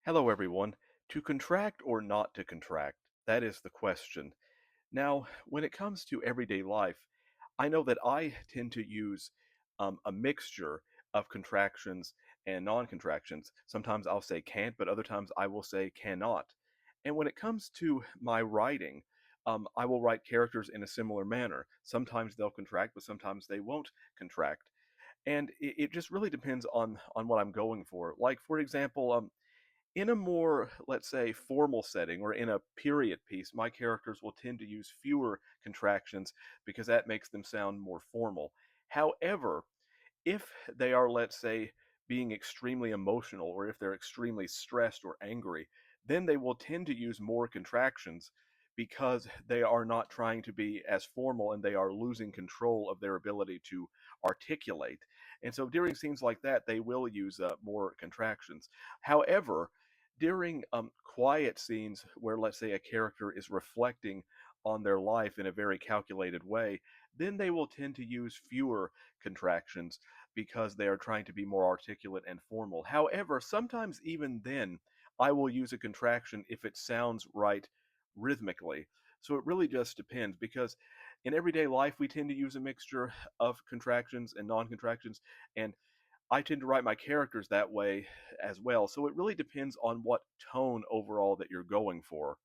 Hello, everyone. To contract or not to contract? That is the question. Now, when it comes to everyday life, I know that I tend to use a mixture of contractions and non contractions. Sometimes I'll say can't, but other times I will say cannot. And when it comes to my writing, I will write characters in a similar manner. Sometimes they'll contract, but sometimes they won't contract. And it just really depends on what I'm going for. Like, for example, in a more, let's say, formal setting or in a period piece, my characters will tend to use fewer contractions because that makes them sound more formal. However, if they are, let's say, being extremely emotional or if they're extremely stressed or angry, then they will tend to use more contractions because they are not trying to be as formal and they are losing control of their ability to articulate. And so during scenes like that, they will use more contractions. However, during quiet scenes where, let's say, a character is reflecting on their life in a very calculated way, then they will tend to use fewer contractions because they are trying to be more articulate and formal. However, sometimes even then, I will use a contraction if it sounds right rhythmically. So it really just depends because in everyday life, we tend to use a mixture of contractions and non contractions. And I tend to write my characters that way as well. So it really depends on what tone overall that you're going for.